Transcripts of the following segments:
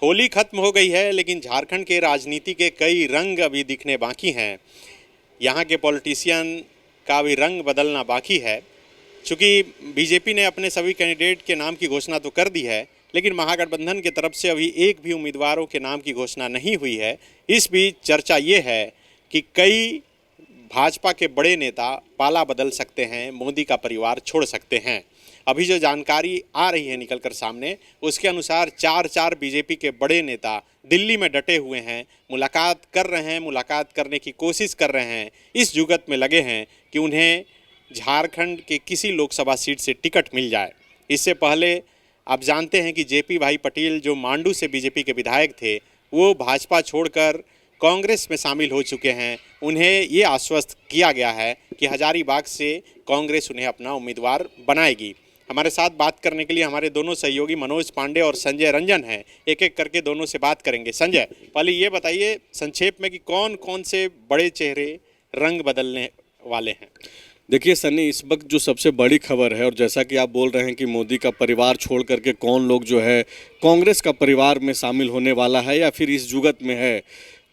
होली खत्म हो गई है, लेकिन झारखंड के राजनीति के कई रंग अभी दिखने बाकी हैं। यहाँ के पॉलिटिशियन का भी रंग बदलना बाकी है। चूँकि बीजेपी ने अपने सभी कैंडिडेट के नाम की घोषणा तो कर दी है, लेकिन महागठबंधन की तरफ से अभी एक भी उम्मीदवारों के नाम की घोषणा नहीं हुई है। इस बीच चर्चा ये है कि कई भाजपा के बड़े नेता पाला बदल सकते हैं, मोदी का परिवार छोड़ सकते हैं। अभी जो जानकारी आ रही है निकलकर सामने, उसके अनुसार चार बीजेपी के बड़े नेता दिल्ली में डटे हुए हैं, मुलाकात कर रहे हैं, मुलाकात करने की कोशिश कर रहे हैं। इस जुगत में लगे हैं कि उन्हें झारखंड के किसी लोकसभा सीट से टिकट मिल जाए। इससे पहले आप जानते हैं कि जेपी भाई पटेल जो मांडू से बीजेपी के विधायक थे, वो भाजपा छोड़कर कांग्रेस में शामिल हो चुके हैं। उन्हें ये आश्वस्त किया गया है कि हजारीबाग से कांग्रेस उन्हें अपना उम्मीदवार बनाएगी। हमारे साथ बात करने के लिए हमारे दोनों सहयोगी मनोज पांडे और संजय रंजन हैं। एक एक करके दोनों से बात करेंगे। संजय, पहले ये बताइए संक्षेप में कि कौन कौन से बड़े चेहरे रंग बदलने वाले हैं। देखिए सन्नी, इस वक्त जो सबसे बड़ी खबर है, और जैसा कि आप बोल रहे हैं कि मोदी का परिवार छोड़ करके कौन लोग जो है कांग्रेस का परिवार में शामिल होने वाला है या फिर इस जुगत में है,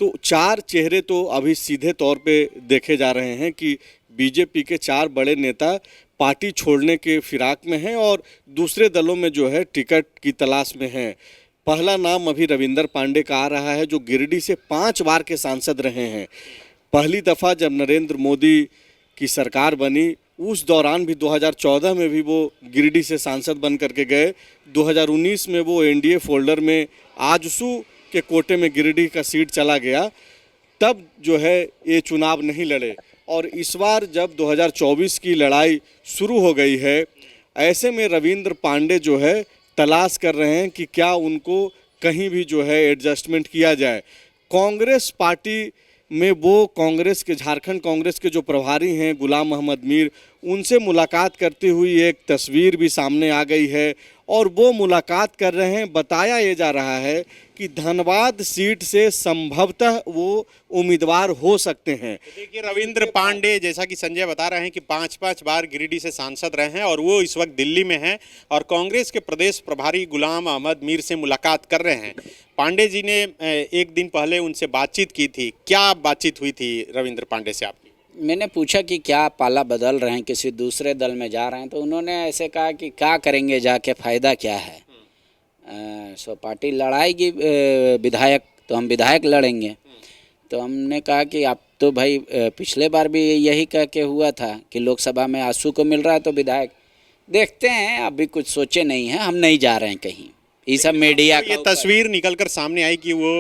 तो चार चेहरे तो अभी सीधे तौर पे देखे जा रहे हैं कि बीजेपी के चार बड़े नेता पार्टी छोड़ने के फिराक में हैं और दूसरे दलों में जो है टिकट की तलाश में हैं। पहला नाम अभी रविंदर पांडे का आ रहा है, जो गिरिडीह से 5 बार के सांसद रहे हैं। पहली दफ़ा जब नरेंद्र मोदी की सरकार बनी, उस दौरान भी 2014 में भी वो गिरिडीह से सांसद बन करके गए। 2019 में वो एनडीए फोल्डर में आजसू के कोटे में गिरिडीह का सीट चला गया, तब जो है ये चुनाव नहीं लड़े। और इस बार जब 2024 की लड़ाई शुरू हो गई है, ऐसे में रविंद्र पांडे जो है तलाश कर रहे हैं कि क्या उनको कहीं भी जो है एडजस्टमेंट किया जाए। कांग्रेस पार्टी में वो कांग्रेस के झारखंड कांग्रेस के जो प्रभारी हैं गुलाम मोहम्मद मीर, उनसे मुलाकात करती हुई एक तस्वीर भी सामने आ गई है और वो मुलाकात कर रहे हैं। बताया ये जा रहा है कि धनबाद सीट से संभवतः वो उम्मीदवार हो सकते हैं। देखिए, रविंद्र पांडे जैसा कि संजय बता रहे हैं कि 5 बार गिरिडीह से सांसद रहे हैं और वो इस वक्त दिल्ली में हैं और कांग्रेस के प्रदेश प्रभारी गुलाम अहमद मीर से मुलाकात कर रहे हैं। पांडे जी ने एक दिन पहले उनसे बातचीत की थी। क्या बातचीत हुई थी रविंद्र पांडे से आपकी? मैंने पूछा कि क्या पाला बदल रहे हैं, किसी दूसरे दल में जा रहे हैं, तो उन्होंने ऐसे कहा कि क्या करेंगे जाके, फ़ायदा क्या है। सो पार्टी लड़ाएगी विधायक, तो हम विधायक लड़ेंगे। तो हमने कहा कि आप तो भाई पिछले बार भी यही कह के हुआ था कि लोकसभा में आंसू को मिल रहा है तो विधायक। देखते हैं, अभी कुछ सोचे नहीं हैं, हम नहीं जा रहे हैं कहीं। ये सब मीडिया ये तस्वीर निकलकर सामने आई कि वो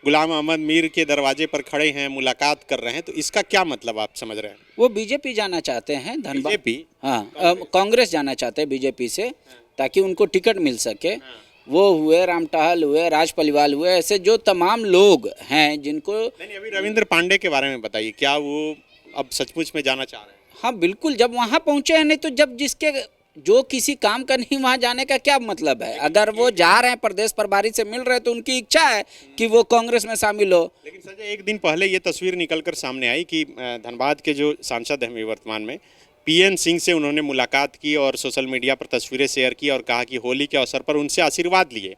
गुलाम अहमद मीर के दरवाजे पर खड़े हैं, मुलाकात कर रहे हैं, तो इसका क्या मतलब आप समझ रहे हैं? वो बीजेपी जाना चाहते हैं, धनबाद। बीजेपी? हाँ, कांग्रेस जाना चाहते हैं बीजेपी से, ताकि उनको टिकट मिल सके। वो हुए, राम टहल हुए, राज पलिवाल हुए, ऐसे जो तमाम लोग हैं जिनको नहीं, अभी रविंद्र पांडे के बारे में बताइए, क्या वो अब सचमुच में जाना चाह रहे हैं? हाँ बिल्कुल, जब वहाँ पहुँचे हैं। नहीं तो जब जिसके जो किसी काम का नहीं, वहाँ जाने का क्या मतलब है। अगर वो जा रहे हैं, प्रदेश प्रभारी से मिल रहे हैं, तो उनकी इच्छा है कि वो कांग्रेस में शामिल हो। लेकिन संजय, एक दिन पहले ये तस्वीर निकलकर सामने आई कि धनबाद के जो सांसद हैं वर्तमान में, पीएन सिंह से उन्होंने मुलाकात की और सोशल मीडिया पर तस्वीरें शेयर की और कहा कि होली के अवसर पर उनसे आशीर्वाद लिए।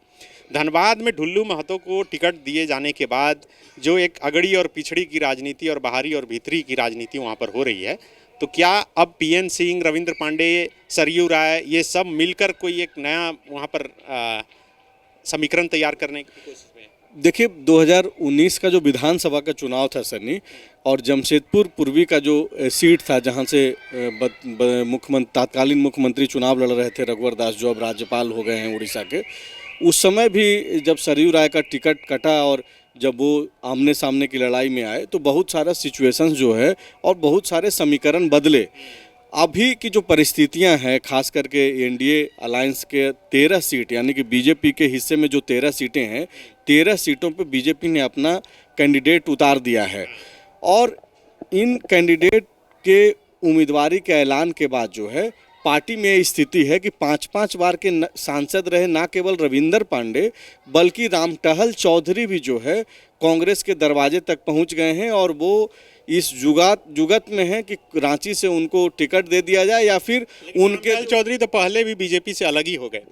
धनबाद में ढुल्लू महतो को टिकट दिए जाने के बाद जो एक अगड़ी और पिछड़ी की राजनीति और बाहरी और भीतरी की राजनीति वहाँ पर हो रही है, तो क्या अब पीएन सिंह, रविंद्र पांडे, सरयू राय, ये सब मिलकर कोई एक नया वहाँ पर समीकरण तैयार करने की कोशिश में? देखिए, 2019 का जो विधानसभा का चुनाव था सन्नी, और जमशेदपुर पूर्वी का जो सीट था जहां से तत्कालीन मुख्यमंत्री चुनाव लड़ रहे थे रघुवर दास, जो अब राज्यपाल हो गए हैं उड़ीसा के, उस समय भी जब सरयू राय का टिकट कटा और जब वो आमने सामने की लड़ाई में आए, तो बहुत सारा सिचुएशंस जो है और बहुत सारे समीकरण बदले। अभी की जो परिस्थितियां हैं, खास करके एनडीए अलायंस के 13 सीट, यानी कि बीजेपी के हिस्से में जो 13 सीटें हैं, 13 सीटों पे बीजेपी ने अपना कैंडिडेट उतार दिया है। और इन कैंडिडेट के उम्मीदवारी के ऐलान के बाद जो है पार्टी में स्थिति है कि 5 बार के सांसद रहे ना केवल रविंदर पांडे, बल्कि राम टहल चौधरी भी जो है कांग्रेस के दरवाजे तक पहुंच गए हैं और वो इस जुगत में है कि रांची से उनको टिकट दे दिया जाए या फिर उनके। चौधरी तो पहले भी बीजेपी से अलग ही हो गए।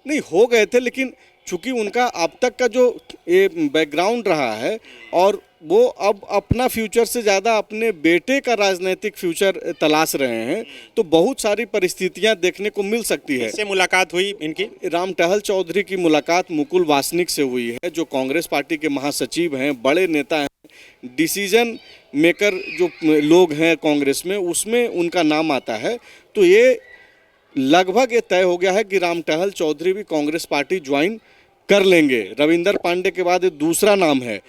नहीं, हो गए थे, लेकिन चूँकि उनका अब तक का जो ये बैकग्राउंड रहा है और वो अब अपना फ्यूचर से ज़्यादा अपने बेटे का राजनीतिक फ्यूचर तलाश रहे हैं, तो बहुत सारी परिस्थितियां देखने को मिल सकती है। इससे मुलाकात हुई इनकी? राम टहल चौधरी की मुलाकात मुकुल वासनिक से हुई है, जो कांग्रेस पार्टी के महासचिव हैं, बड़े नेता हैं, डिसीजन मेकर जो लोग हैं कांग्रेस में, उसमें उनका नाम आता है। तो ये लगभग ये तय हो गया है कि राम टहल चौधरी भी कांग्रेस पार्टी ज्वाइन कर लेंगे। रविंदर पांडे के बाद ये दूसरा नाम है।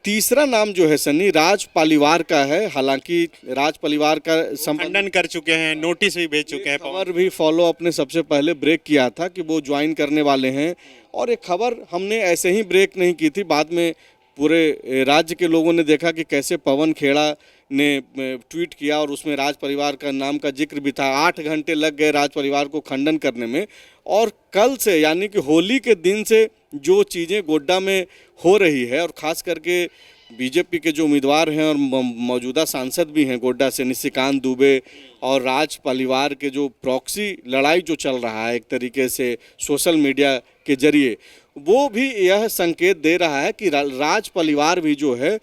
तीसरा नाम जो है सन्नी, राज पालीवार का है। हालांकि राज पालीवार का खंडन कर चुके हैं, नोटिस भी भेज चुके हैं। खबर भी फॉलो अप ने सबसे पहले ब्रेक किया था कि वो ज्वाइन करने वाले हैं, और ये खबर हमने ऐसे ही ब्रेक नहीं की थी। बाद में पूरे राज्य के लोगों ने देखा कि कैसे पवन खेड़ा ने ट्वीट किया और उसमें राज परिवार का नाम का जिक्र भी था। 8 घंटे लग गए राज परिवार को खंडन करने में। और कल से यानी कि होली के दिन से जो चीज़ें गोड्डा में हो रही है, और ख़ास करके बीजेपी के जो उम्मीदवार हैं और मौजूदा सांसद भी हैं गोड्डा से, निशिकांत दुबे, और राज परिवार के जो प्रॉक्सी लड़ाई जो चल रहा है एक तरीके से सोशल मीडिया के जरिए, वो भी यह संकेत दे रहा है कि राज परिवार भी जो है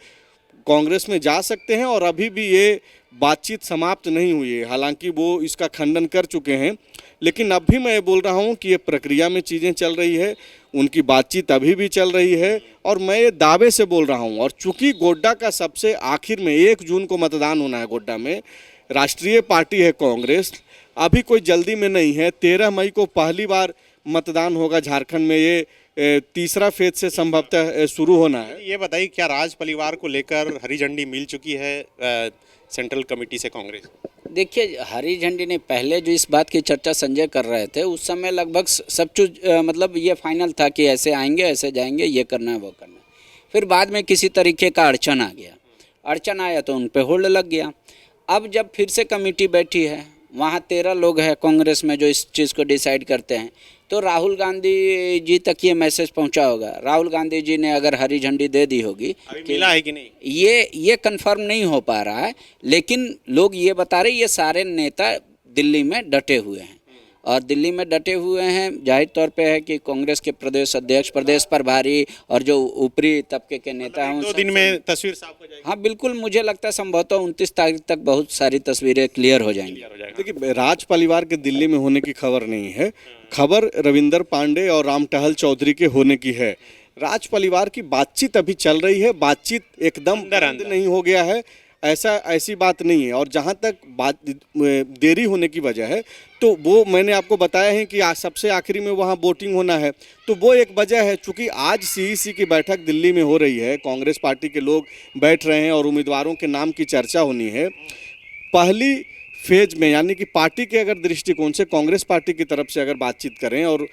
कांग्रेस में जा सकते हैं। और अभी भी ये बातचीत समाप्त नहीं हुई है, हालांकि वो इसका खंडन कर चुके हैं, लेकिन अब भी मैं बोल रहा हूं कि ये प्रक्रिया में चीज़ें चल रही है, उनकी बातचीत अभी भी चल रही है। और मैं ये दावे से बोल रहा हूं, और चूंकि गोड्डा का सबसे आखिर में 1 जून को मतदान होना है गोड्डा में, राष्ट्रीय पार्टी है कांग्रेस, अभी कोई जल्दी में नहीं है। 13 मई को पहली बार मतदान होगा झारखंड में, ये तीसरा फेज से संभवतः शुरू होना है। ये बताइए, क्या राज परिवार को लेकर हरी झंडी मिल चुकी है सेंट्रल कमेटी से कांग्रेस? देखिए, हरी झंडी ने पहले जो इस बात की चर्चा संजय कर रहे थे, उस समय लगभग सब कुछ मतलब ये फाइनल था कि ऐसे आएंगे, ऐसे जाएंगे, ये करना है, वो करना है। फिर बाद में किसी तरीके का अड़चन आ गया, अड़चन आया तो उन पे होल्ड लग गया। अब जब फिर से कमेटी बैठी है, वहाँ 13 लोग हैं कांग्रेस में जो इस चीज़ को डिसाइड करते हैं, तो राहुल गांधी जी तक ये मैसेज पहुंचा होगा। राहुल गांधी जी ने अगर हरी झंडी दे दी होगी, मिला है कि नहीं ये कंफर्म नहीं हो पा रहा है, लेकिन लोग ये बता रहे ये सारे नेता दिल्ली में डटे हुए हैं। और दिल्ली में डटे हुए हैं, जाहिर तौर पे है कि कांग्रेस के प्रदेश अध्यक्ष, प्रदेश प्रभारी और जो ऊपरी तबके के नेता हैं, 2 दिन में तस्वीर साफ हो जाएगी। हाँ बिल्कुल, मुझे लगता है संभवतः 29 तारीख तक बहुत सारी तस्वीरें क्लियर हो जाएंगी। देखिए, राज परिवार के दिल्ली में होने की खबर नहीं है, खबर रविंदर पांडे और राम टहल चौधरी के होने की है। राज परिवार की बातचीत अभी चल रही है, बातचीत एकदम बंद नहीं हो गया है, ऐसी बात नहीं है। और जहाँ तक बात देरी होने की वजह है, तो वो मैंने आपको बताया है कि आज सबसे आखिरी में वहाँ वोटिंग होना है, तो वो एक वजह है। चूँकि आज सीईसी की बैठक दिल्ली में हो रही है, कांग्रेस पार्टी के लोग बैठ रहे हैं और उम्मीदवारों के नाम की चर्चा होनी है। पहली फेज में यानी कि पार्टी के अगर दृष्टिकोण से, कांग्रेस पार्टी की तरफ से अगर बातचीत करें और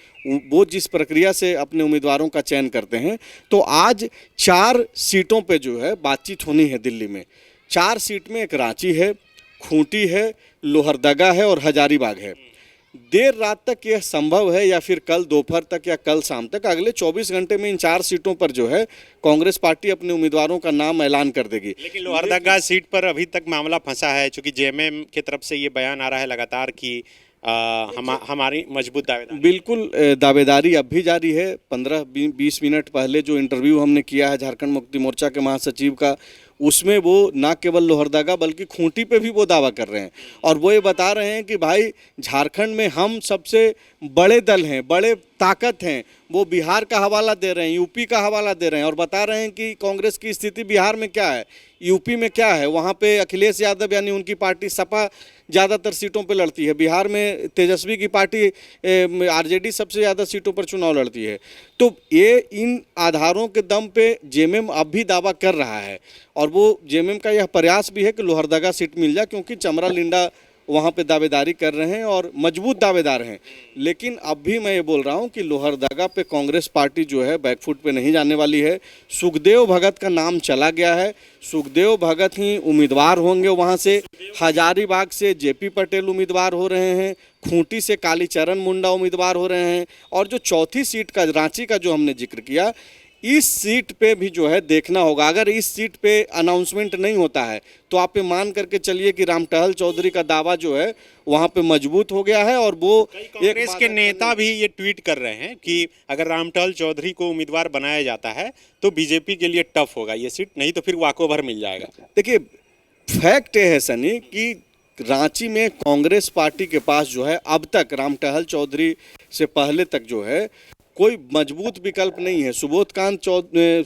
वो जिस प्रक्रिया से अपने उम्मीदवारों का चयन करते हैं, तो आज 4 सीटों पे जो है बातचीत होनी है दिल्ली में। 4 सीट में एक रांची है, खूंटी है, लोहरदगा है और हजारीबाग है। देर रात तक यह संभव है, या फिर कल दोपहर तक या कल शाम तक, अगले 24 घंटे में इन 4 सीटों पर जो है कांग्रेस पार्टी अपने उम्मीदवारों का नाम ऐलान कर देगी। लेकिन लोहरदगा सीट पर अभी तक मामला फंसा है, क्योंकि जेएमएम की तरफ से ये बयान आ रहा है लगातार कि हमारी मजबूत दावेदारी। बिल्कुल, दावेदारी अब भी जारी है। 15-20 मिनट पहले जो इंटरव्यू हमने किया है झारखंड मुक्ति मोर्चा के महासचिव का, उसमें वो ना केवल लोहरदगा बल्कि खूंटी पे भी वो दावा कर रहे हैं। और वो ये बता रहे हैं कि भाई झारखंड में हम सबसे बड़े दल हैं, बड़े ताकत हैं। वो बिहार का हवाला दे रहे हैं, यूपी का हवाला दे रहे हैं और बता रहे हैं कि कांग्रेस की स्थिति बिहार में क्या है, यूपी में क्या है। वहाँ पे अखिलेश यादव यानी उनकी पार्टी सपा ज़्यादातर सीटों पे लड़ती है, बिहार में तेजस्वी की पार्टी आरजेडी सबसे ज़्यादा सीटों पर चुनाव लड़ती है। तो ये इन आधारों के दम पे जेएमएम अब भी दावा कर रहा है, और वो जेएमएम का यह प्रयास भी है कि लोहरदगा सीट मिल जाए, क्योंकि चमरा लिंडा वहाँ पे दावेदारी कर रहे हैं और मजबूत दावेदार हैं। लेकिन अब भी मैं ये बोल रहा हूँ कि लोहरदगा पे कांग्रेस पार्टी जो है बैकफुट पे नहीं जाने वाली है। सुखदेव भगत का नाम चला गया है, सुखदेव भगत ही उम्मीदवार होंगे वहाँ से। हजारीबाग से जेपी पटेल उम्मीदवार हो रहे हैं, खूंटी से कालीचरण मुंडा उम्मीदवार हो रहे हैं, और जो चौथी सीट का रांची का जो हमने जिक्र किया, इस सीट पे भी जो है देखना होगा। अगर इस सीट पे अनाउंसमेंट नहीं होता है तो आप ये मान करके चलिए कि रामटहल चौधरी का दावा जो है वहाँ पे मजबूत हो गया है। और वो कांग्रेस के नेता भी ये ट्वीट कर रहे हैं कि अगर रामटहल चौधरी को उम्मीदवार बनाया जाता है तो बीजेपी के लिए टफ होगा ये सीट, नहीं तो फिर वाकोभर मिल जाएगा। देखिए, फैक्ट ये है सनी कि रांची में कांग्रेस पार्टी के पास जो है अब तक रामटहल चौधरी से पहले तक जो है कोई मजबूत विकल्प नहीं है। सुबोधकांत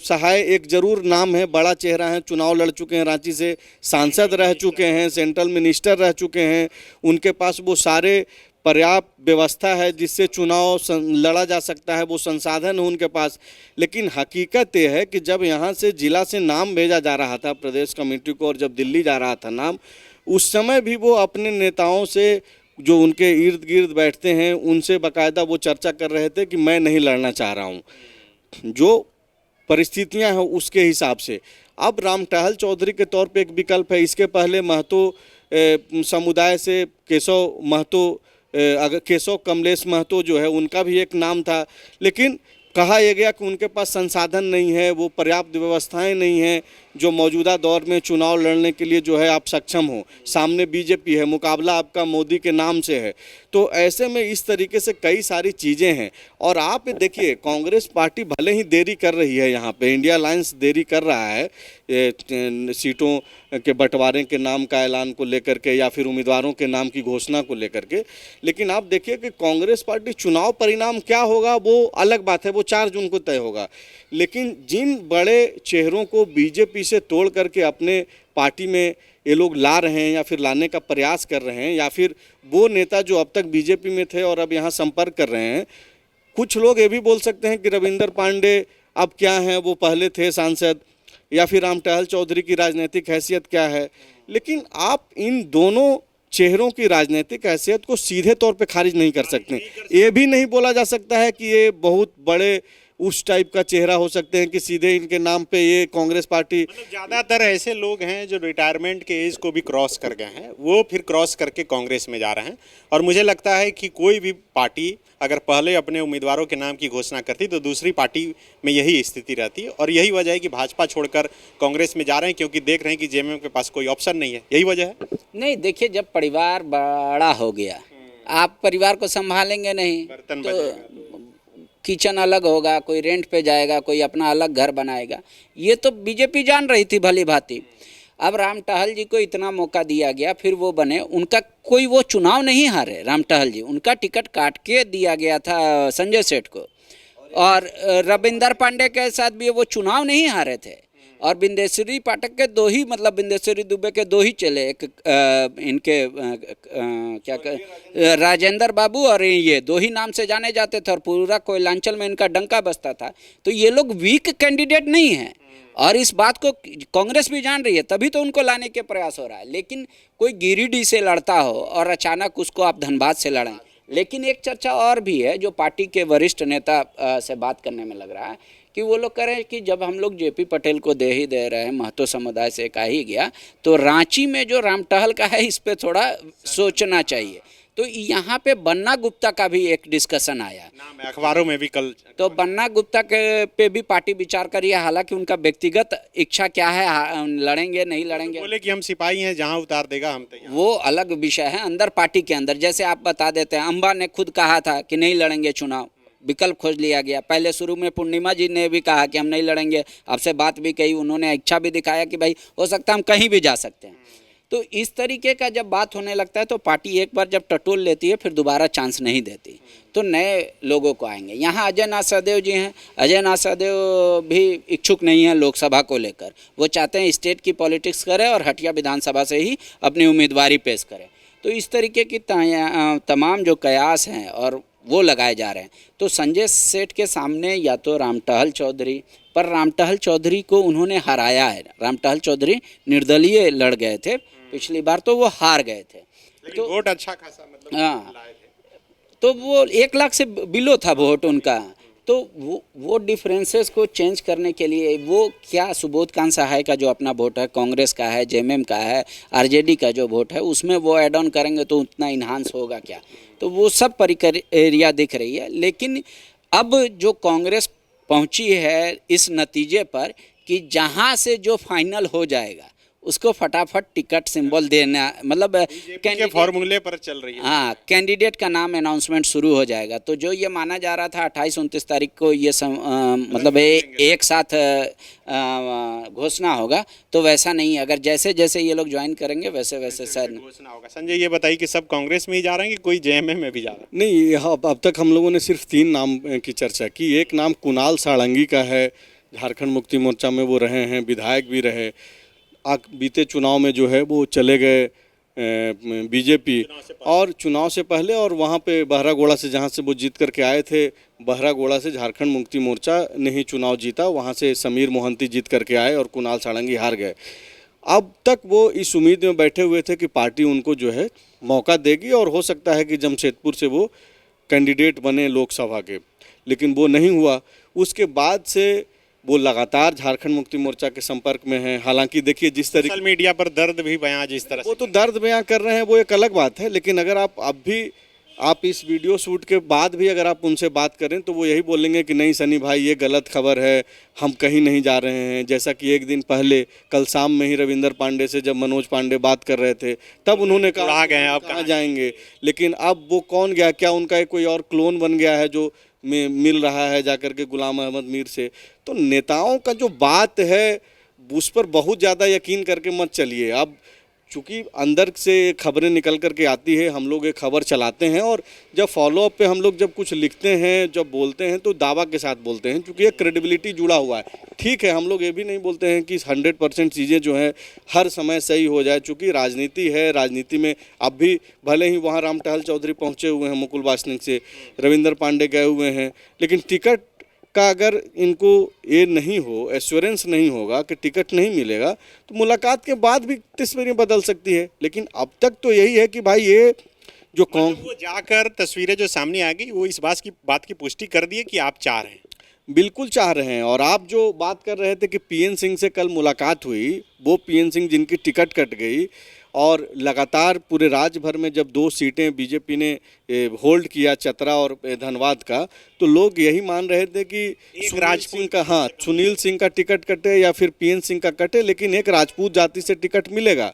सहाय एक जरूर नाम है, बड़ा चेहरा है, चुनाव लड़ चुके हैं, रांची से सांसद रह चुके हैं, सेंट्रल मिनिस्टर रह चुके हैं, उनके पास वो सारे पर्याप्त व्यवस्था है जिससे चुनाव लड़ा जा सकता है, वो संसाधन है उनके पास। लेकिन हकीकत ये है कि जब यहाँ से जिला से नाम भेजा जा रहा था प्रदेश कमेटी को और जब दिल्ली जा रहा था नाम, उस समय भी वो अपने नेताओं से जो उनके इर्द गिर्द बैठते हैं उनसे बाकायदा वो चर्चा कर रहे थे कि मैं नहीं लड़ना चाह रहा हूँ, जो परिस्थितियां हैं उसके हिसाब से। अब रामटहल चौधरी के तौर पे एक विकल्प है। इसके पहले महतो समुदाय से केशव महतो, अगर केशव कमलेश महतो जो है उनका भी एक नाम था, लेकिन कहा यह गया कि उनके पास संसाधन नहीं है, वो पर्याप्त व्यवस्थाएं नहीं हैं जो मौजूदा दौर में चुनाव लड़ने के लिए जो है आप सक्षम हो। सामने बीजेपी है, मुकाबला आपका मोदी के नाम से है। तो ऐसे में इस तरीके से कई सारी चीज़ें हैं। और आप देखिए, कांग्रेस पार्टी भले ही देरी कर रही है, यहाँ पे इंडिया अलायंस देरी कर रहा है सीटों के बंटवारे के नाम का ऐलान को लेकर के या फिर उम्मीदवारों के नाम की घोषणा को लेकर के, लेकिन आप देखिए कि कांग्रेस पार्टी चुनाव परिणाम क्या होगा वो अलग बात है, वो 4 जून को तय होगा। लेकिन जिन बड़े चेहरों को बीजेपी से तोड़ करके अपने पार्टी में ये लोग ला रहे हैं या फिर लाने का प्रयास कर रहे हैं, या फिर वो नेता जो अब तक बीजेपी में थे और अब यहाँ संपर्क कर रहे हैं, कुछ लोग ये भी बोल सकते हैं कि रविंदर पांडे अब क्या हैं, वो पहले थे सांसद, या फिर रामटहल चौधरी की राजनीतिक हैसियत क्या है। लेकिन आप इन दोनों चेहरों की राजनीतिक हैसियत को सीधे तौर पे खारिज नहीं कर सकते। ये भी नहीं बोला जा सकता है कि ये बहुत बड़े उस टाइप का चेहरा हो सकते हैं कि सीधे इनके नाम पे ये कांग्रेस पार्टी, मतलब ज़्यादातर ऐसे लोग हैं जो रिटायरमेंट के एज को भी क्रॉस कर गए हैं, वो फिर क्रॉस करके कांग्रेस में जा रहे हैं। और मुझे लगता है कि कोई भी पार्टी अगर पहले अपने उम्मीदवारों के नाम की घोषणा करती तो दूसरी पार्टी में यही स्थिति रहती है। और यही वजह है कि भाजपा छोड़कर कांग्रेस में जा रहे हैं, क्योंकि देख रहे हैं कि जेएमएम के पास कोई ऑप्शन नहीं है। यही वजह है। नहीं, देखिए, जब परिवार बड़ा हो गया, आप परिवार को संभालेंगे नहीं, बर्तन तो किचन अलग होगा, कोई रेंट पे जाएगा, कोई अपना अलग घर बनाएगा। ये तो बीजेपी जान रही थी भली भांति। अब रामटहल जी को इतना मौका दिया गया, फिर वो बने, उनका कोई वो चुनाव नहीं हारे रामटहल जी, उनका टिकट काट के दिया गया था संजय सेठ को। और रविंदर पांडे के साथ भी वो चुनाव नहीं हारे थे। और बिंदेश्वरी पाठक के 2 ही, मतलब बिंदेश्वरी दुबे के 2 ही चले, एक इनके राजेंद्र बाबू, और ये 2 ही नाम से जाने जाते थे और पूरा कोयलांचल में इनका डंका बजता था। तो ये लोग वीक कैंडिडेट नहीं हैं, और इस बात को कांग्रेस भी जान रही है, तभी तो उनको लाने के प्रयास हो रहा है। लेकिन कोई गिरिडीह से लड़ता हो और अचानक उसको आप धनबाद से लड़ें। लेकिन एक चर्चा और भी है जो पार्टी के वरिष्ठ नेता से बात करने में लग रहा है कि वो लोग कह रहे हैं कि जब हम लोग जेपी पटेल को दे ही दे रहे हैं, महतो समुदाय से कहा ही गया, तो रांची में जो रामटहल का है इस पे थोड़ा सोचना चाहिए। तो यहाँ पे बन्ना गुप्ता का भी एक डिस्कशन आया, नाम है अखबारों में भी कल। तो बन्ना गुप्ता के पे भी पार्टी विचार करिए। हालांकि उनका व्यक्तिगत इच्छा क्या है, लड़ेंगे नहीं लड़ेंगे, बोले कि हम सिपाही हैं, जहां उतार देगा हम तैयार। वो अलग विषय है। अंदर पार्टी के अंदर जैसे आप बता देते हैं, अंबा ने खुद कहा था कि नहीं लड़ेंगे चुनाव, विकल्प खोज लिया गया। पहले शुरू में पूर्णिमा जी ने भी कहा कि हम नहीं लड़ेंगे, आपसे बात भी कही, उन्होंने इच्छा भी दिखाया कि भाई हो सकता है हम कहीं भी जा सकते हैं। तो इस तरीके का जब बात होने लगता है तो पार्टी एक बार जब टटोल लेती है फिर दोबारा चांस नहीं देती, तो नए लोगों को आएंगे। यहाँ अजय नाथ सहदेव जी हैं, अजय नाथ सहदेव भी इच्छुक नहीं हैं लोकसभा को लेकर, वो चाहते हैं स्टेट की पॉलिटिक्स करें और हटिया विधानसभा से ही अपनी उम्मीदवारी पेश करें। तो इस तरीके की तमाम जो कयास हैं और वो लगाए जा रहे हैं। तो संजय सेठ के सामने या तो रामटहल चौधरी, पर रामटहल चौधरी को उन्होंने हराया है। रामटहल चौधरी निर्दलीय लड़ गए थे पिछली बार, तो वो हार गए थे। तो वोट अच्छा खासा मतलब हाँ, लाए थे। तो वो 1 लाख से बिलो था वोट उनका। तो वो डिफरेंसेस को चेंज करने के लिए वो क्या सुबोधकांत सहाय का जो अपना वोट है, कांग्रेस का है, जेएमएम का है, आरजेडी का जो वोट है, उसमें वो ऐड ऑन करेंगे तो उतना इन्हांस होगा क्या, तो वो सब परिक्रिया दिख रही है। लेकिन अब जो कांग्रेस पहुंची है इस नतीजे पर कि जहां से जो फाइनल हो जाएगा उसको फटाफट टिकट सिंबल देना, मतलब के फॉर्मूले पर चल रही है। हाँ, कैंडिडेट का नाम अनाउंसमेंट शुरू हो जाएगा। तो जो ये माना जा रहा था 28-29 तारीख को ये मतलब एक साथ घोषणा होगा, तो वैसा नहीं। अगर जैसे जैसे ये लोग ज्वाइन करेंगे वैसे वैसे शायद घोषणा होगा। संजय ये बताइए कि सब कांग्रेस में ही जा रहे हैं कि कोई जेएमएम में भी जा रहा है? नहीं, यहाँ अब तक हम लोगों ने सिर्फ 3 नाम की चर्चा की। एक नाम कुणाल सारंगी का है, झारखंड मुक्ति मोर्चा में वो रहे हैं, विधायक भी रहे। बीते चुनाव में जो है वो चले गए बीजेपी, और चुनाव से पहले और वहाँ पे बहरागोड़ा से जहाँ से वो जीत करके आए थे, बहरागोड़ा से झारखंड मुक्ति मोर्चा ने ही चुनाव जीता, वहाँ से समीर मोहंती जीत करके आए और कुणाल सारंगी हार गए। अब तक वो इस उम्मीद में बैठे हुए थे कि पार्टी उनको जो है मौका देगी और हो सकता है कि जमशेदपुर से वो कैंडिडेट बने लोकसभा के, लेकिन वो नहीं हुआ। उसके बाद से वो लगातार झारखंड मुक्ति मोर्चा के संपर्क में हैं। हालांकि देखिए जिस तरीके सोशल मीडिया पर दर्द भी बयां जिस तरह वो तो दर्द बयां कर रहे हैं वो एक अलग बात है, लेकिन अगर आप इस वीडियो शूट के बाद भी अगर आप उनसे बात करें तो वो यही बोलेंगे कि नहीं सनी भाई ये गलत खबर है, हम कहीं नहीं जा रहे हैं। जैसा कि एक दिन पहले कल शाम में ही रविंदर पांडे से जब मनोज पांडे बात कर रहे थे तब उन्होंने कहा आ गए आप कहाँ जाएंगे, लेकिन अब वो कौन गया, क्या उनका कोई और क्लोन बन गया है जो मिल रहा है जाकर के गुलाम अहमद मीर से। तो नेताओं का जो बात है उस पर बहुत ज़्यादा यकीन करके मत चलिए। अब चूँकि अंदर से खबरें निकल करके आती है, हम लोग एक खबर चलाते हैं और जब फॉलोअप पे हम लोग जब कुछ लिखते हैं, जब बोलते हैं तो दावा के साथ बोलते हैं, क्योंकि एक क्रेडिबिलिटी जुड़ा हुआ है। ठीक है, हम लोग ये भी नहीं बोलते हैं कि 100% चीज़ें जो हैं हर समय सही हो जाए, चूँकि राजनीति है। राजनीति में अब भी भले ही वहाँ राम टहल चौधरी पहुँचे हुए हैं मुकुल वासनिक से, रविंदर पांडे गए हुए हैं, लेकिन टिकट का अगर इनको ये नहीं हो, एश्योरेंस नहीं होगा कि टिकट नहीं मिलेगा, तो मुलाकात के बाद भी तस्वीरें बदल सकती है। लेकिन अब तक तो यही है कि भाई ये जो वो जाकर तस्वीरें जो सामने आ गई वो इस बात की पुष्टि कर दी है कि आप चाह रहे हैं। बिल्कुल चाह रहे हैं। और आप जो बात कर रहे थे कि पीएन सिंह से कल मुलाकात हुई, वो पीएन सिंह जिनकी टिकट कट गई और लगातार पूरे राज्य भर में जब 2 सीटें बीजेपी ने होल्ड किया, चतरा और धनबाद का, तो लोग यही मान रहे थे कि सुनील सिंह का टिकट कटे या फिर पीएन सिंह का कटे, लेकिन एक राजपूत जाति से टिकट मिलेगा।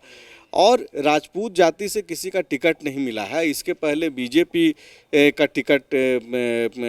और राजपूत जाति से किसी का टिकट नहीं मिला है। इसके पहले बीजेपी का टिकट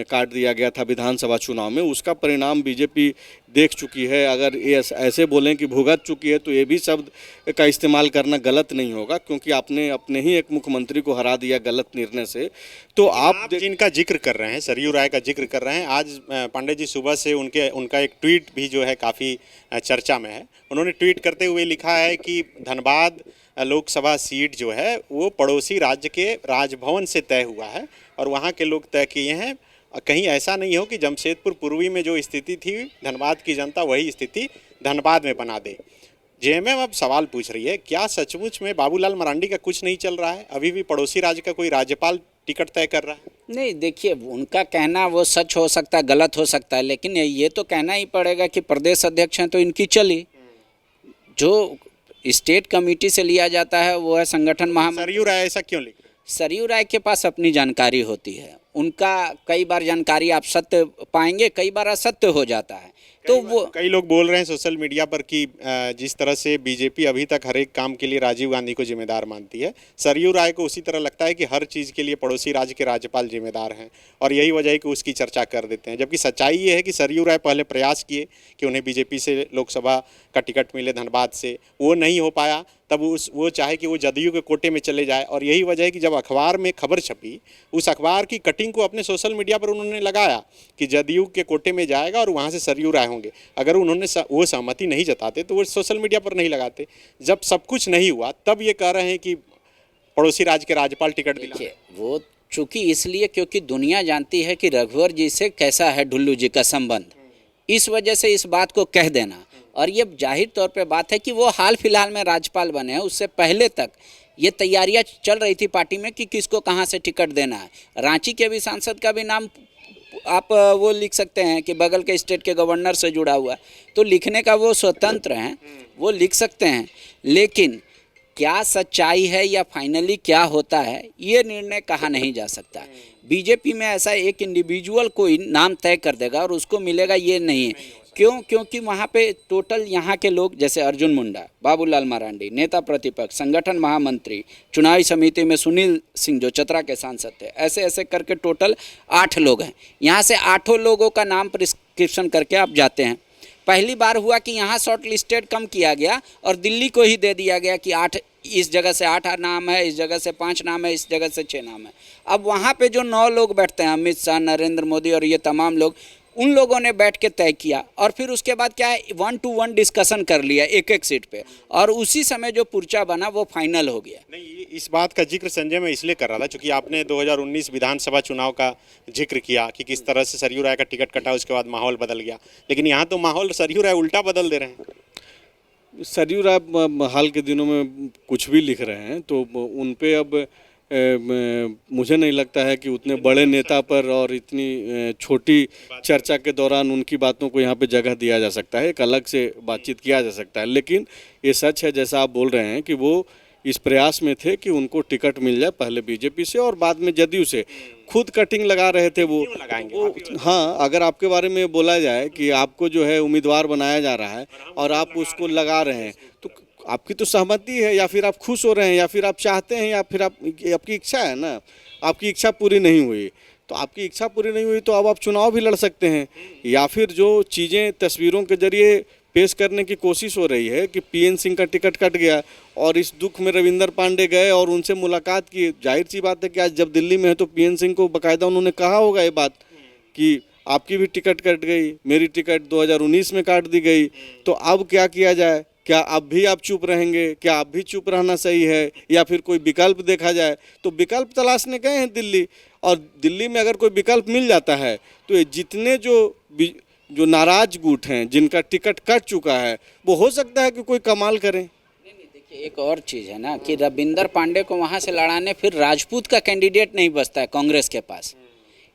काट दिया गया था विधानसभा चुनाव में, उसका परिणाम बीजेपी देख चुकी है। अगर ये ऐसे बोलें कि भुगत चुकी है तो ये भी शब्द का इस्तेमाल करना गलत नहीं होगा, क्योंकि आपने अपने ही एक मुख्यमंत्री को हरा दिया गलत निर्णय से। तो आप जिनका जिक्र कर रहे हैं, सरयू राय का जिक्र कर रहे हैं, आज पांडे जी सुबह से उनका एक ट्वीट भी जो है काफ़ी चर्चा में है। उन्होंने ट्वीट करते हुए लिखा है कि धनबाद लोकसभा सीट जो है वो पड़ोसी राज्य के राजभवन से तय हुआ है और वहाँ के लोग तय किए हैं। कहीं ऐसा नहीं हो कि जमशेदपुर पूर्वी में जो स्थिति थी धनबाद की जनता वही स्थिति धनबाद में बना दे। जेएमएम अब सवाल पूछ रही है, क्या सचमुच में बाबूलाल मरांडी का कुछ नहीं चल रहा है? अभी भी पड़ोसी राज्य का कोई राज्यपाल टिकट तय कर रहा है? नहीं, देखिए उनका कहना वो सच हो सकता है, गलत हो सकता है, लेकिन ये तो कहना ही पड़ेगा कि प्रदेश अध्यक्ष हैं तो इनकी चली। जो स्टेट कमेटी से लिया जाता है वो है संगठन महामंत्री। सरयू राय ऐसा क्यों लिख रहे हैं? सरयू राय के पास अपनी जानकारी होती है, उनका कई बार जानकारी आप सत्य पाएंगे, कई बार असत्य हो जाता है। तो वो कई लोग बोल रहे हैं सोशल मीडिया पर कि जिस तरह से बीजेपी अभी तक हर एक काम के लिए राजीव गांधी को जिम्मेदार मानती है, सरयू राय को उसी तरह लगता है कि हर चीज़ के लिए पड़ोसी राज्य के राज्यपाल जिम्मेदार हैं और यही वजह है कि उसकी चर्चा कर देते हैं। जबकि सच्चाई ये है कि सरयू राय पहले प्रयास किए कि उन्हें बीजेपी से लोकसभा का टिकट मिले धनबाद से, वो नहीं हो पाया। तब वो चाहे कि वो जदयू के कोटे में चले जाए और यही वजह है कि जब अखबार में खबर छपी, उस अखबार की कटिंग को अपने सोशल मीडिया पर उन्होंने लगाया कि जदयू के कोटे में जाएगा और वहाँ से सरयू राय होंगे। अगर उन्होंने वो सहमति नहीं जताते तो वो सोशल मीडिया पर नहीं लगाते। जब सब कुछ नहीं हुआ तब ये कह रहे हैं कि पड़ोसी राज्य के राज्यपाल टिकट दिलाए। वो चूँकि इसलिए क्योंकि दुनिया जानती है कि रघुवर जी से कैसा है ढुल्लू जी का संबंध, इस वजह से इस बात को कह देना। और ये जाहिर तौर पे बात है कि वो हाल फिलहाल में राज्यपाल बने हैं, उससे पहले तक ये तैयारियां चल रही थी पार्टी में कि किसको कहाँ से टिकट देना है। रांची के भी सांसद का भी नाम आप वो लिख सकते हैं कि बगल के स्टेट के गवर्नर से जुड़ा हुआ, तो लिखने का वो स्वतंत्र हैं, वो लिख सकते हैं। लेकिन क्या सच्चाई है या फाइनली क्या होता है ये निर्णय कहा नहीं जा सकता। बीजेपी में ऐसा एक इंडिविजुअल कोई नाम तय कर देगा और उसको मिलेगा ये नहीं है। क्यों? क्योंकि वहाँ पे टोटल यहाँ के लोग जैसे अर्जुन मुंडा, बाबूलाल मरांडी, नेता प्रतिपक्ष, संगठन महामंत्री, चुनावी समिति में सुनील सिंह जो चतरा के सांसद थे, ऐसे ऐसे करके टोटल 8 लोग हैं। यहाँ से 8 लोगों का नाम प्रिस्क्रिप्शन करके आप जाते हैं। पहली बार हुआ कि यहाँ शॉर्ट लिस्टेड कम किया गया और दिल्ली को ही दे दिया गया कि 8 इस जगह से 8 नाम है, इस जगह से 5 नाम है, इस जगह से 6 नाम है। अब वहाँ पे जो 9 लोग बैठते हैं, अमित शाह, नरेंद्र मोदी और ये तमाम लोग, उन लोगों ने बैठ के तय किया और फिर उसके बाद क्या है 1 to 1 डिस्कशन कर लिया एक सीट पे और उसी समय जो पुर्चा बना वो फाइनल हो गया। नहीं, इस बात का जिक्र संजय मैं इसलिए कर रहा था क्योंकि आपने 2019 विधानसभा चुनाव का जिक्र किया कि किस तरह से सरयू राय का टिकट कटा, उसके बाद माहौल बदल गया, लेकिन यहाँ तो माहौल सरयू राय उल्टा बदल दे रहे हैं। सरयू राय हाल के दिनों में कुछ भी लिख रहे हैं तो उन पे अब मुझे नहीं लगता है कि उतने बड़े नेता पर और इतनी छोटी चर्चा के दौरान उनकी बातों को यहाँ पे जगह दिया जा सकता है। एक अलग से बातचीत किया जा सकता है, लेकिन ये सच है जैसा आप बोल रहे हैं कि वो इस प्रयास में थे कि उनको टिकट मिल जाए, पहले बीजेपी से और बाद में जदयू से। खुद कटिंग लगा रहे थे वो। हाँ, अगर आपके बारे में बोला जाए कि आपको जो है उम्मीदवार बनाया जा रहा है और आप उसको लगा रहे हैं तो आपकी तो सहमति है, या फिर आप खुश हो रहे हैं, या फिर आप चाहते हैं, या फिर आपकी इच्छा है ना। आपकी इच्छा पूरी नहीं हुई तो आपकी इच्छा पूरी नहीं हुई तो अब आप चुनाव भी लड़ सकते हैं, या फिर जो चीज़ें तस्वीरों के जरिए पेश करने की कोशिश हो रही है कि पीएन सिंह का टिकट कट गया और इस दुख में रविंदर पांडे गए और उनसे मुलाकात की। जाहिर सी बात है कि आज जब दिल्ली में है तो पीएन सिंह को बाकायदा उन्होंने कहा होगा ये बात कि आपकी भी टिकट कट गई, मेरी टिकट 2019 में काट दी गई, तो अब क्या किया जाए। क्या अब भी आप चुप रहेंगे? क्या अब भी चुप रहना सही है, या फिर कोई विकल्प देखा जाए? तो विकल्प तलाशने गए हैं दिल्ली, और दिल्ली में अगर कोई विकल्प मिल जाता है तो ये जितने जो नाराज गुट हैं जिनका टिकट कट चुका है वो हो सकता है कि कोई कमाल करें। नहीं, देखिए एक और चीज़ है ना कि रविंदर पांडे को वहाँ से लड़ाने फिर राजपूत का कैंडिडेट नहीं बचता है कांग्रेस के पास,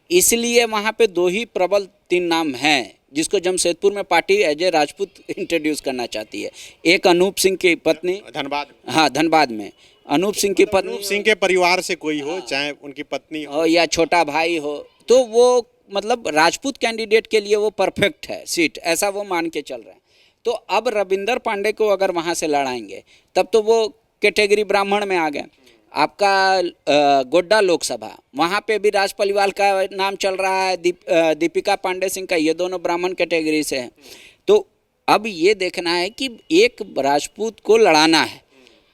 इसलिए वहाँ पे 2 ही प्रबल 3 नाम हैं जिसको जमशेदपुर में पार्टी अजय राजपूत इंट्रोड्यूस करना चाहती है। एक अनूप सिंह की पत्नी, धनबाद, हाँ धनबाद में अनूप सिंह की पत्नी, अनूप सिंह के परिवार से कोई हो, चाहे उनकी पत्नी हो या छोटा भाई हो, तो वो मतलब राजपूत कैंडिडेट के लिए वो परफेक्ट है सीट, ऐसा वो मान के चल रहे हैं। तो अब रविंदर पांडे को अगर वहाँ से लड़ाएंगे तब तो वो कैटेगरी ब्राह्मण में आ गए। आपका गोड्डा लोकसभा, वहाँ पे भी राज परिवार का नाम चल रहा है, दीपिका पांडे सिंह का, ये दोनों ब्राह्मण कैटेगरी से हैं। तो अब ये देखना है कि एक राजपूत को लड़ाना है।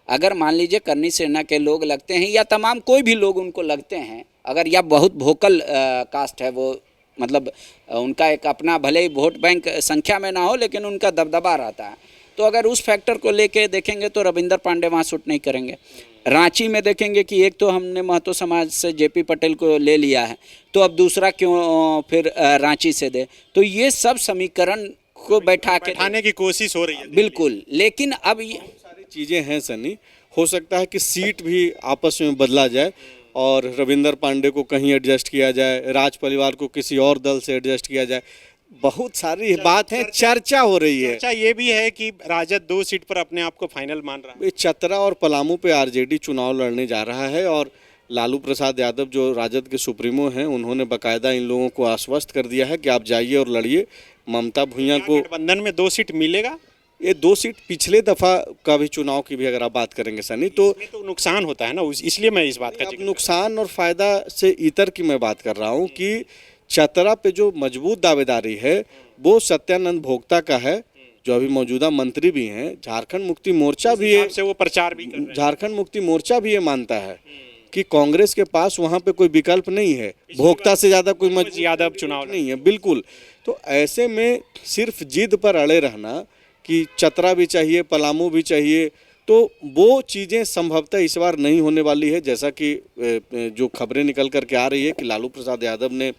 अगर मान लीजिए करनी सेना के लोग लगते हैं या तमाम कोई भी लोग उनको लगते हैं, अगर या बहुत वोकल कास्ट है वो, मतलब उनका एक अपना भले ही वोट बैंक संख्या में ना हो लेकिन उनका दबदबा रहता है, तो अगर उस फैक्टर को लेके देखेंगे तो रविंदर पांडे वहाँ सूट नहीं करेंगे। रांची में देखेंगे कि एक तो हमने महतो समाज से जेपी पटेल को ले लिया है, तो अब दूसरा क्यों फिर रांची से दे। तो ये सब समीकरण को बैठाने की कोशिश हो रही है। बिल्कुल, लेकिन अब ये सारी चीज़ें हैं सनी, हो सकता है कि सीट भी आपस में बदला जाए और रविंदर पांडे को कहीं एडजस्ट किया जाए, राज परिवार को किसी और दल से एडजस्ट किया जाए। बहुत सारी बात है, चर्चा हो रही है। चर्चा ये भी है कि राजद 2 सीट पर अपने आप को फाइनल मान रहा है। चतरा और पलामू पे आरजेडी चुनाव लड़ने जा रहा है और लालू प्रसाद यादव जो राजद के सुप्रीमो हैं उन्होंने बाकायदा इन लोगों को आश्वस्त कर दिया है कि आप जाइए और लड़िए। ममता भुइयां को गठबंधन में 2 सीट मिलेगा। ये 2 सीट पिछले दफा का भी चुनाव की भी अगर आप बात करेंगे सनी तो नुकसान होता है ना, इसलिए मैं इस बात का नुकसान और फायदा से इतर की मैं बात कर रहा हूँ कि चतरा पे जो मजबूत दावेदारी है वो सत्यानंद भोक्ता का है, जो अभी मौजूदा मंत्री भी हैं। झारखंड मुक्ति मोर्चा भी है, से वो प्रचार भी कर रहे हैं। झारखंड मुक्ति मोर्चा भी ये मानता है कि कांग्रेस के पास वहाँ पे कोई विकल्प नहीं है, भोक्ता से ज़्यादा कोई मजबूत यादव चुनाव नहीं है। बिल्कुल, तो ऐसे में सिर्फ जिद पर अड़े रहना कि चतरा भी चाहिए, पलामू भी चाहिए, तो वो चीज़ें संभवतः इस बार नहीं होने वाली है। जैसा कि जो खबरें निकल कर के आ रही है कि लालू प्रसाद यादव ने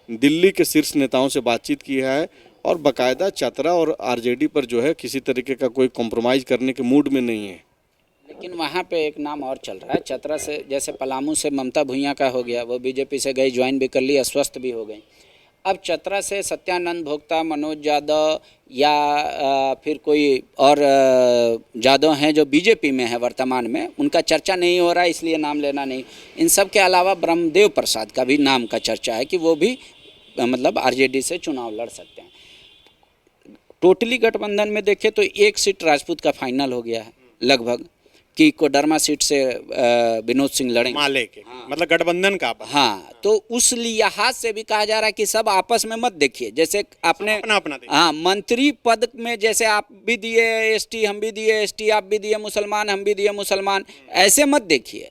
दिल्ली के शीर्ष नेताओं से बातचीत की है और बाकायदा चतरा और आरजेडी पर जो है किसी तरीके का कोई कॉम्प्रोमाइज़ करने के मूड में नहीं है। लेकिन वहाँ पे एक नाम और चल रहा है चतरा से, जैसे पलामू से ममता भुइयां का हो गया, वो बीजेपी से गई, ज्वाइन भी कर ली, अस्वस्थ भी हो गई। अब चतरा से सत्यानंद भोक्ता, मनोज यादव या फिर कोई और यादव हैं जो बीजेपी में है वर्तमान में, उनका चर्चा नहीं हो रहा है इसलिए नाम लेना नहीं। इन सब के अलावा ब्रह्मदेव प्रसाद का भी नाम का चर्चा है कि वो भी मतलब आरजेडी से चुनाव लड़ सकते हैं। टोटली गठबंधन में देखें तो एक सीट राजपूत का फाइनल हो गया है लगभग, कि कोडरमा सीट से विनोद सिंह लड़ेंगे माले के। हाँ। मतलब गठबंधन का। हाँ, तो उस लिहाज से भी कहा जा रहा है कि सब आपस में मत देखिए, जैसे आपने अपना हाँ मंत्री पद में जैसे आप भी दिए एसटी, हम भी दिए एसटी, आप भी दिए मुसलमान, हम भी दिए मुसलमान, ऐसे मत देखिए।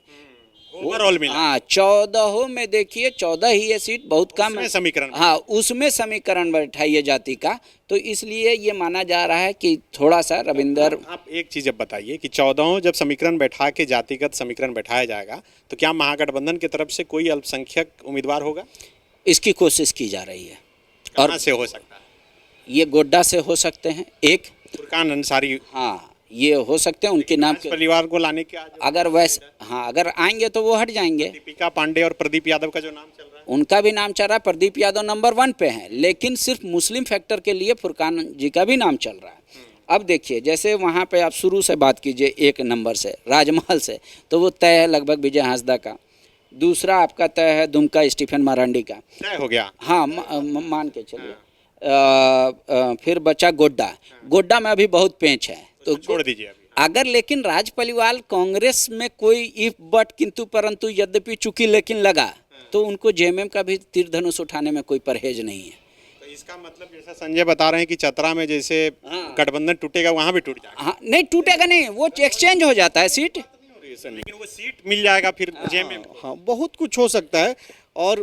ओवरऑल मिला। हाँ 14 में देखिए 14 ही ये सीट बहुत कम है समीकरण। हाँ उसमें समीकरण बैठाइए जाति का, तो इसलिए ये माना जा रहा है कि थोड़ा सा रविंदर। आप एक चीज़ अब बताइए कि 14 जब समीकरण बैठा के जातिगत समीकरण बैठाया जाएगा तो क्या महागठबंधन की तरफ से कोई अल्पसंख्यक उम्मीदवार होगा? इसकी कोशिश की जा रही है। कहाँ से हो सकता है? ये गोड्डा से हो सकते हैं, एक फुरकान अंसारी। हाँ ये हो सकते हैं, उनके नाम परिवार को लाने के अगर वैसे हाँ अगर आएंगे तो वो हट जाएंगे। दीपिका पांडे और प्रदीप यादव का जो नाम चल रहा है, उनका भी नाम चल रहा है। प्रदीप यादव नंबर 1 पे हैं, लेकिन सिर्फ मुस्लिम फैक्टर के लिए फुरकान जी का भी नाम चल रहा है। अब देखिए जैसे वहाँ पे आप शुरू से बात कीजिए 1 नंबर से राजमहल से, तो वो तय है लगभग विजय हांसदा का। दूसरा आपका तय है दुमका स्टीफन मारांडी का, तय हो गया। हाँ मान के चलिए। फिर बचा गोड्डा में अभी बहुत पेंच है, तो छोड़ दीजिए अभी। अगर लेकिन राज परिवार कांग्रेस में कोई इफ बट किंतु परंतु यद्यपि चूंकि लेकिन लगा, तो उनको जेएमएम का भी तीर धनुष उठाने में कोई परहेज नहीं है। तो इसका मतलब जैसा संजय बता रहे हैं कि चतरा में जैसे गठबंधन टूटेगा वहाँ भी टूट जाएगा। हाँ नहीं टूटेगा नहीं, वो एक्सचेंज हो जाता है सीट, लेकिन वो सीट मिल जाएगा फिर जेएमएम। हाँ बहुत कुछ हो सकता है। और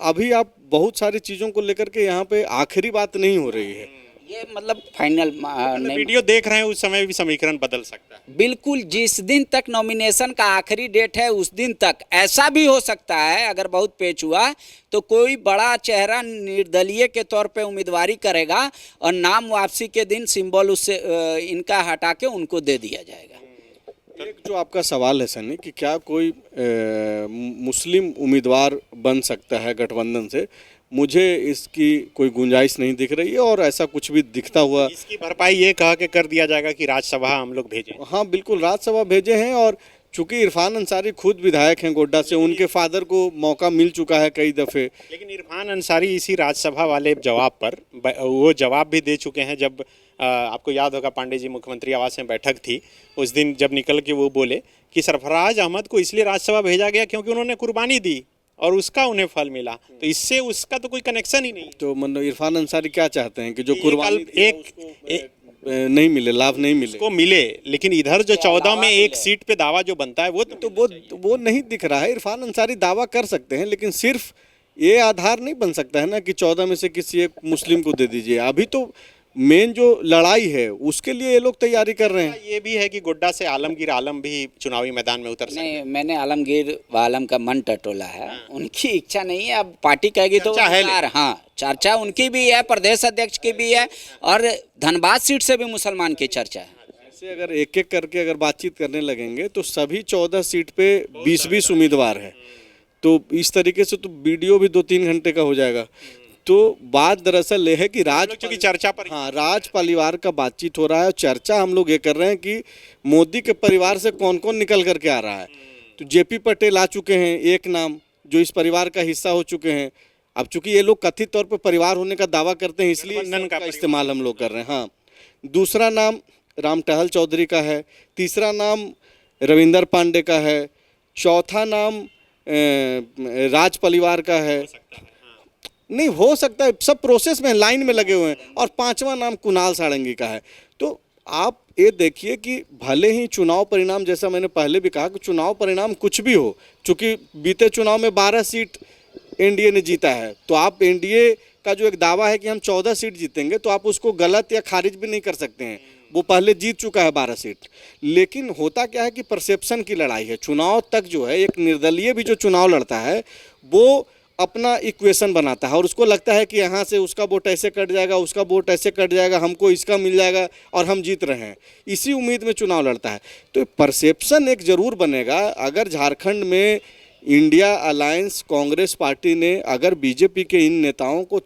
अभी आप बहुत सारी चीज़ों को लेकर के यहाँ पे आखिरी बात नहीं हो रही है, ये मतलब फाइनल नहीं। वीडियो देख रहे हैं उस समय भी समीकरण बदल सकता है। बिल्कुल, जिस दिन तक नॉमिनेशन का आखिरी डेट है उस दिन तक ऐसा भी हो सकता है, अगर बहुत पेच हुआ तो कोई बड़ा चेहरा निर्दलीय के तौर पे उम्मीदवारी करेगा और नाम वापसी के दिन सिंबल उससे इनका हटा के उनको दे दिया जाएगा। एक जो आपका सवाल है सनी कि क्या कोई मुस्लिम उम्मीदवार बन सकता है गठबंधन से, मुझे इसकी कोई गुंजाइश नहीं दिख रही है और ऐसा कुछ भी दिखता हुआ। इसकी भरपाई ये कह के कर दिया जाएगा कि राज्यसभा हम लोग भेजें। हाँ बिल्कुल राज्यसभा भेजे हैं, और चूंकि इरफान अंसारी खुद विधायक हैं गोड्डा से, उनके फादर को मौका मिल चुका है कई दफ़े। लेकिन इरफान अंसारी इसी राज्यसभा वाले जवाब पर वो जवाब भी दे चुके हैं। जब आपको याद होगा पांडे जी मुख्यमंत्री आवास में बैठक थी, उस दिन जब निकल के वो बोले कि सरफराज अहमद को इसलिए राज्यसभा भेजा गया क्योंकि उन्होंने कुर्बानी दी और उसका उन्हें फल मिला, तो इससे उसका तो कोई कनेक्शन ही नहीं। तो मतलब इरफान अंसारी क्या चाहते हैं कि जो कुर्बानी नहीं मिले, लाभ नहीं मिले, को मिले, लेकिन इधर जो 14 में एक सीट पे दावा जो बनता है वो नहीं दिख रहा है। इरफान अंसारी दावा कर सकते हैं, लेकिन सिर्फ ये आधार नहीं बन सकता है ना कि 14 में से किसी एक मुस्लिम को दे दीजिए। अभी तो मेन जो लड़ाई है उसके लिए ये लोग तैयारी कर रहे हैं। ये भी है कि गोड्डा से आलमगीर आलम भी चुनावी मैदान में उतर सकते हैं। नहीं, मैंने आलमगीर आलम का मन टटोला है। उनकी इच्छा नहीं है, अब पार्टी कहेगी तो हाँ चर्चा उनकी भी है, प्रदेश अध्यक्ष की भी है, और धनबाद सीट से भी मुसलमान की चर्चा है। ऐसे अगर एक एक करके अगर बातचीत करने लगेंगे तो सभी 14 सीट पे 20-20 उम्मीदवार है, तो इस तरीके से तो वीडियो भी 2-3 घंटे का हो जाएगा। तो बात दरअसल ये है कि चर्चा पर राज परिवार का बातचीत हो रहा है। चर्चा हम लोग ये कर रहे हैं कि मोदी के परिवार से कौन कौन निकल करके आ रहा है। तो जेपी पटेल आ चुके हैं, एक नाम जो इस परिवार का हिस्सा हो चुके हैं। अब चूंकि ये लोग कथित तौर पे परिवार होने का दावा करते हैं, इसलिए इसका इस्तेमाल हम लोग कर रहे हैं। हाँ, दूसरा नाम राम टहल चौधरी का है, तीसरा नाम रविंदर पांडे का है, चौथा नाम राज परिवार का है। नहीं हो सकता है, सब प्रोसेस में लाइन में लगे हुए हैं, और पांचवा नाम कुणाल सारंगी का है। तो आप ये देखिए कि भले ही चुनाव परिणाम, जैसा मैंने पहले भी कहा कि चुनाव परिणाम कुछ भी हो, चूंकि बीते चुनाव में 12 सीट एनडीए ने जीता है, तो आप एनडीए का जो एक दावा है कि हम 14 सीट जीतेंगे, तो आप उसको गलत या खारिज भी नहीं कर सकते हैं। वो पहले जीत चुका है 12 सीट। लेकिन होता क्या है कि परसेप्शन की लड़ाई है। चुनाव तक जो है एक निर्दलीय भी जो चुनाव लड़ता है वो अपना इक्वेशन बनाता है, और उसको लगता है कि यहाँ से उसका वोट ऐसे कट जाएगा, उसका वोट ऐसे कट जाएगा, हमको इसका मिल जाएगा और हम जीत रहे हैं, इसी उम्मीद में चुनाव लड़ता है। तो परसेप्शन एक ज़रूर बनेगा। अगर झारखंड में इंडिया अलायंस कांग्रेस पार्टी ने अगर बीजेपी के इन नेताओं को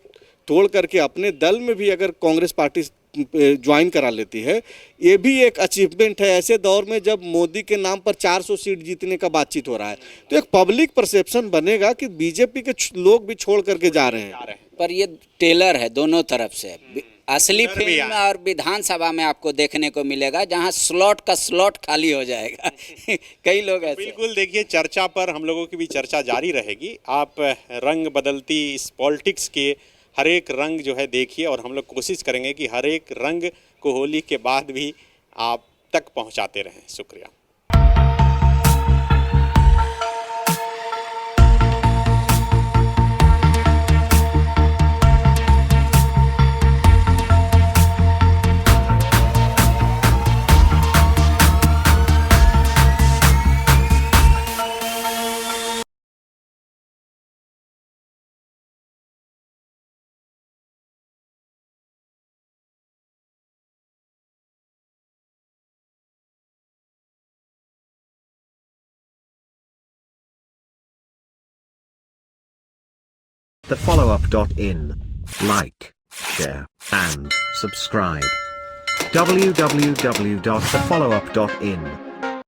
तोड़ करके अपने दल में भी अगर कांग्रेस पार्टी ज्वाइन करा लेती है, ये भी एक अचीवमेंट है ऐसे दौर में जब मोदी के नाम पर 400 सीट जीतने का बातचीत हो रहा है। तो एक पब्लिक परसेप्शन बनेगा कि बीजेपी के लोग भी छोड़ करके जा रहे हैं। पर ये टेलर है दोनों तरफ से। असली फिल्म और विधानसभा में आपको देखने को मिलेगा जहां स्लॉट का स्लॉट खाली हो जाएगा। कई लोग ऐसे। बिल्कुल, देखिए चर्चा पर हम लोगों की भी चर्चा जारी रहेगी। आप रंग बदलती इस पॉलिटिक्स के हर एक रंग जो है देखिए, और हम लोग कोशिश करेंगे कि हर एक रंग को होली के बाद भी आप तक पहुंचाते रहें। शुक्रिया। thefollowup.in. Like, share, and subscribe. www.thefollowup.in